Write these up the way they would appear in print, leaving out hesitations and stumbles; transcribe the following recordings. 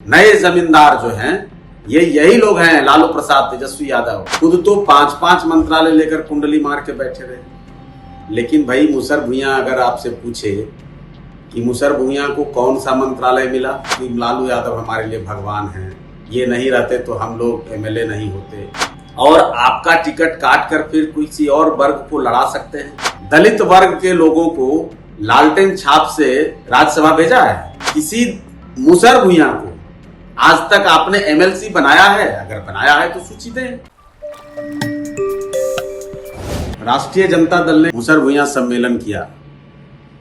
नए जमींदार जो हैं ये यही लोग हैं। लालू प्रसाद, तेजस्वी यादव खुद तो 5-5 मंत्रालय लेकर कुंडली मार के बैठे रहे। लेकिन भाई मुसर भुइयां अगर आपसे पूछे कि मुसर भुइयां को कौन सा मंत्रालय मिला कि लालू यादव हमारे लिए भगवान हैं, ये नहीं रहते तो हम लोग एमएलए नहीं होते और आपका टिकट काट कर फिर किसी और वर्ग को लड़ा सकते हैं। दलित वर्ग के लोगों को लालटेन छाप से राज्यसभा भेजा है। किसी मुसर भुइयां को आज तक आपने एमएलसी बनाया है? अगर बनाया है तो सूची दें। राष्ट्रीय जनता दल ने मुसर भुइयां सम्मेलन किया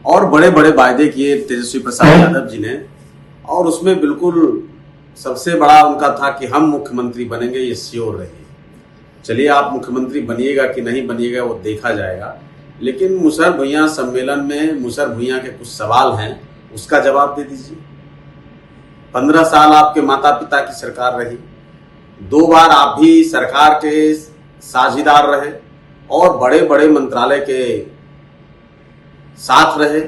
और बड़े बड़े वायदे किए तेजस्वी प्रसाद यादव जी ने, और उसमें बिल्कुल सबसे बड़ा उनका था कि हम मुख्यमंत्री बनेंगे, ये श्योर रहिए। चलिए, आप मुख्यमंत्री बनिएगा कि नहीं बनिएगा वो देखा जाएगा, लेकिन मुसर भुइयां सम्मेलन में मुसर भुइयां के कुछ सवाल हैं, उसका जवाब दे दीजिए। 15 साल आपके माता पिता की सरकार रही, 2 बार आप भी सरकार के साझीदार रहे और बड़े बड़े मंत्रालय के साथ रहे।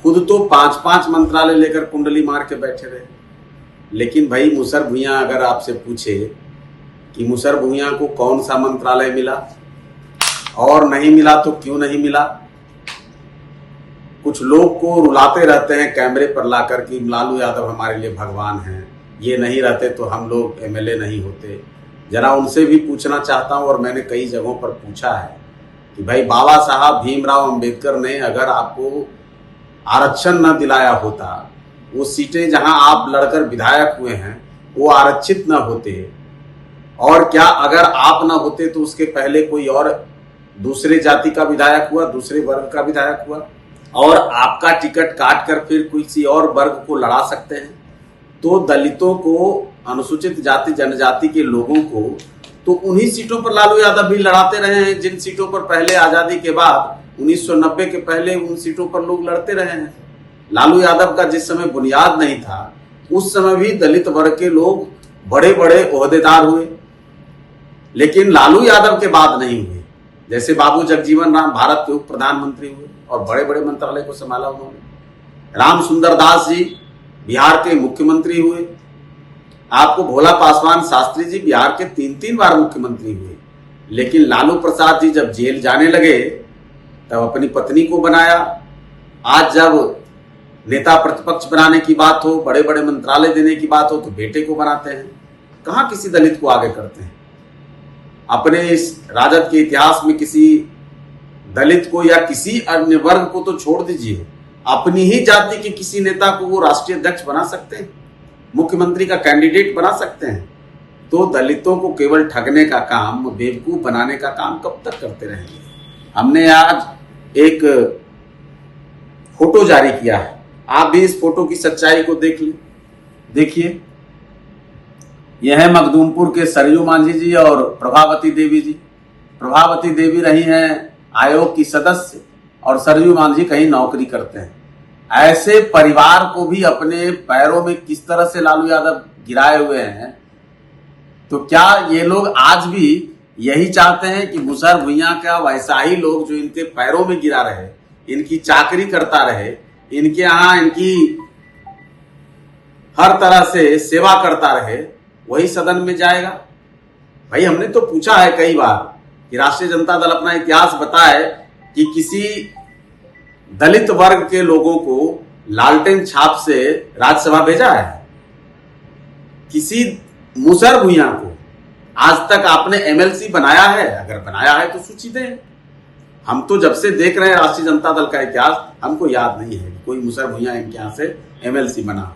खुद तो 5-5 मंत्रालय लेकर कुंडली मार के बैठे रहे। लेकिन भाई मुसर भुइयां अगर आपसे पूछे कि मुसर भुइयां को कौन सा मंत्रालय मिला और नहीं मिला तो क्यों नहीं मिला, कुछ लोग को रुलाते रहते हैं कैमरे पर लाकर कि लालू यादव हमारे लिए भगवान हैं, ये नहीं रहते तो हम लोग एमएलए नहीं होते। जरा उनसे भी पूछना चाहता हूं, और मैंने कई जगहों पर पूछा है कि भाई बाबा साहब भीमराव अंबेडकर ने अगर आपको आरक्षण न दिलाया होता, वो सीटें जहां आप लड़कर विधायक हुए हैं वो आरक्षित न होते, और क्या अगर आप न होते तो उसके पहले कोई और दूसरे जाति का विधायक हुआ, दूसरे वर्ग का विधायक हुआ, और आपका टिकट काट कर फिर किसी और वर्ग को लड़ा सकते हैं। तो दलितों को, अनुसूचित जाति जनजाति के लोगों को तो उन्हीं सीटों पर लालू यादव भी लड़ाते रहे हैं जिन सीटों पर पहले आजादी के बाद 1990 के पहले उन सीटों पर लोग लड़ते रहे हैं। लालू यादव का जिस समय बुनियाद नहीं था उस समय भी दलित वर्ग के लोग बड़े बड़े ओहदेदार हुए, लेकिन लालू यादव के बाद नहीं हुए। जैसे बाबू जगजीवन राम भारत के उप प्रधानमंत्री हुए और बड़े बड़े मंत्रालय को संभाला उन्होंने। राम सुंदर दास जी बिहार के मुख्यमंत्री हुए। आपको भोला पासवान शास्त्री जी बिहार के 3-3 बार मुख्यमंत्री हुए। लेकिन लालू प्रसाद जी जब जेल जाने लगे तब अपनी पत्नी को बनाया। आज जब नेता प्रतिपक्ष बनाने की बात हो, बड़े बड़े मंत्रालय देने की बात हो तो बेटे को बनाते हैं। कहां किसी दलित को आगे करते हैं? अपने इस राजद के इतिहास में किसी दलित को या किसी अन्य वर्ग को तो छोड़ दीजिए, अपनी ही जाति के किसी नेता को वो राष्ट्रीय अध्यक्ष बना सकते हैं, मुख्यमंत्री का कैंडिडेट बना सकते हैं। तो दलितों को केवल ठगने का काम, बेवकूफ बनाने का काम कब तक करते रहेंगे? हमने आज एक फोटो जारी किया है, आप भी इस फोटो की सच्चाई को देख लें। देखिए, यह है मखदूमपुर के सरयू मांझी जी और प्रभावती देवी जी। प्रभावती देवी रही हैं आयोग की सदस्य और सरयू मांझी कहीं नौकरी करते हैं। ऐसे परिवार को भी अपने पैरों में किस तरह से लालू यादव गिराए हुए हैं, तो क्या ये लोग आज भी यही चाहते हैं कि मुसर भुइयां का वैसा ही लोग जो इनके पैरों में गिरा रहे, इनकी चाकरी करता रहे, इनके यहां इनकी हर तरह से सेवा करता रहे, वही सदन में जाएगा? भाई हमने तो पूछा है कई बार कि राष्ट्रीय जनता दल अपना इतिहास बताए कि किसी दलित वर्ग के लोगों को लालटेन छाप से राज्यसभा भेजा है। किसी मुसर भुइयां को आज तक आपने एमएलसी बनाया है? अगर बनाया है तो सूची दें। हम तो जब से देख रहे हैं राष्ट्रीय जनता दल का इतिहास, हमको याद नहीं है कोई मुसर भुइयां इनके यहां से एमएलसी बना हो।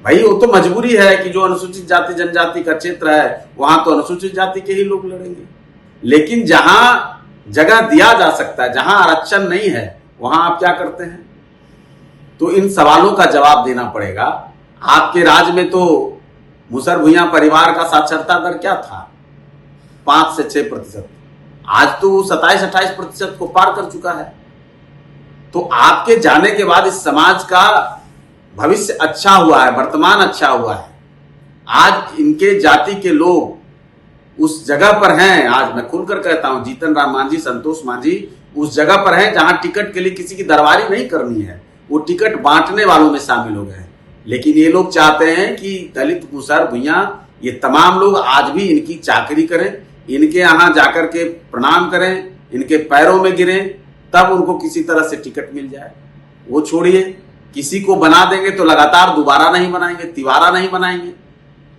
भाई वो तो मजबूरी है कि जो अनुसूचित जाति जनजाति का क्षेत्र है वहां तो अनुसूचित जाति के ही लोग लड़ेंगे, लेकिन जहां जगह दिया जा सकता है, जहां आरक्षण नहीं है, वहां आप क्या करते हैं? तो इन सवालों का जवाब देना पड़ेगा। आपके राज्य में तो मुसर भुइयां परिवार का साक्षरता दर क्या था? 5 से 6%। आज तो 27-28% को पार कर चुका है। तो आपके जाने के बाद इस समाज का भविष्य अच्छा हुआ है, वर्तमान अच्छा हुआ है। आज इनके जाति के लोग उस जगह पर हैं, आज मैं खुलकर कहता हूं, जीतन राम मांझी, संतोष मांझी उस जगह पर हैं जहां टिकट के लिए किसी की दरबारी नहीं करनी है, वो टिकट बांटने वालों में शामिल हो गए हैं। लेकिन ये लोग चाहते हैं कि दलित, मुसहर, भुइयां, ये तमाम लोग आज भी इनकी चाकरी करें, इनके यहाँ जाकर के प्रणाम करें, इनके पैरों में गिरें, तब उनको किसी तरह से टिकट मिल जाए। वो छोड़िए, किसी को बना देंगे तो लगातार दोबारा नहीं बनाएंगे, तिवारा नहीं बनाएंगे,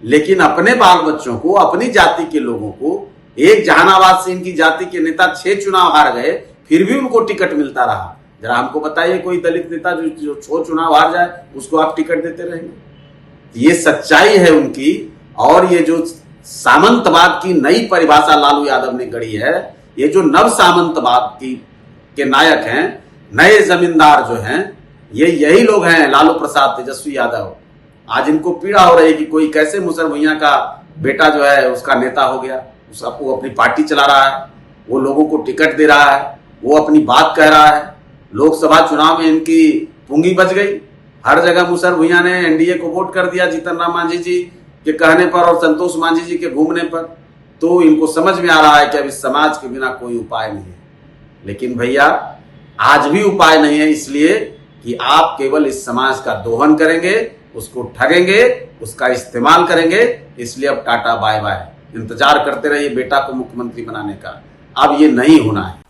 लेकिन अपने बाल बच्चों को, अपनी जाति के लोगों को, एक जहानाबाद से इनकी जाति के नेता 6 चुनाव हार गए, फिर भी उनको टिकट मिलता रहा। जरा हमको बताइए कोई दलित नेता जो 6 चुनाव हार जाए उसको आप टिकट देते रहेंगे? ये सच्चाई है उनकी। और ये जो सामंतवाद की नई परिभाषा लालू यादव ने गढ़ी है, ये जो नव सामंतवाद के नायक हैं, नए जमींदार जो हैं, ये यही लोग हैं, लालू प्रसाद, तेजस्वी यादव। आज इनको पीड़ा हो रही है कि कोई कैसे मुसहर भुइयां का बेटा जो है उसका नेता हो गया, वो अपनी पार्टी चला रहा है, वो लोगों को टिकट दे रहा है, वो अपनी बात कह रहा है। लोकसभा चुनाव में इनकी पूंगी बच गई, हर जगह मुसहर भुइयां ने एनडीए को वोट कर दिया जीतन राम मांझी जी के कहने पर और संतोष मांझी जी के घूमने पर। तो इनको समझ में आ रहा है कि अब इस समाज के बिना कोई उपाय नहीं है। लेकिन भैया आज भी उपाय नहीं है, इसलिए कि आप केवल इस समाज का दोहन करेंगे, उसको ठगेंगे, उसका इस्तेमाल करेंगे। इसलिए अब टाटा बाय बाय, इंतजार करते रहिए बेटा को मुख्यमंत्री बनाने का। अब ये नहीं होना है।